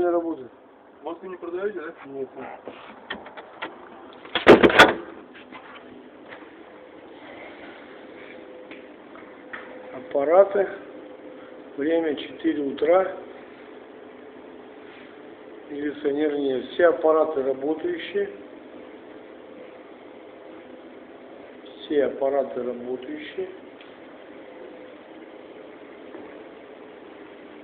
не работает. Маску не продаете, да? Нет. Аппараты. Время 4 утра. Милиционер нет. Все аппараты работающие. Все аппараты работающие.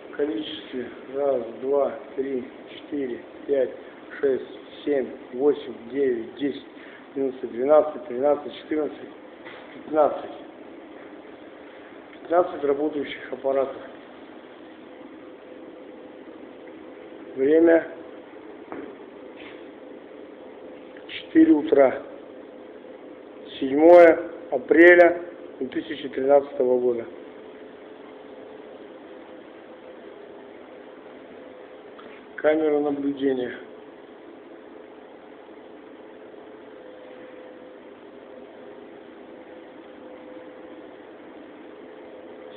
В количестве 1, 2, 3, 4, 5, 6, 7, 8, 9, 10, 11, 12, 13, 14, 15. 15 работающих аппаратов. Время 4 утра. 7 апреля 2013 года. Камера наблюдения.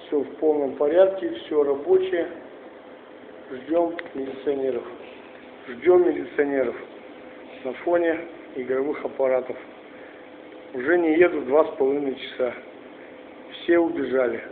Все в полном порядке, все рабочее. Ждем милиционеров. Ждем милиционеров на фоне игровых аппаратов. Уже не едут 2,5 часа. Все убежали.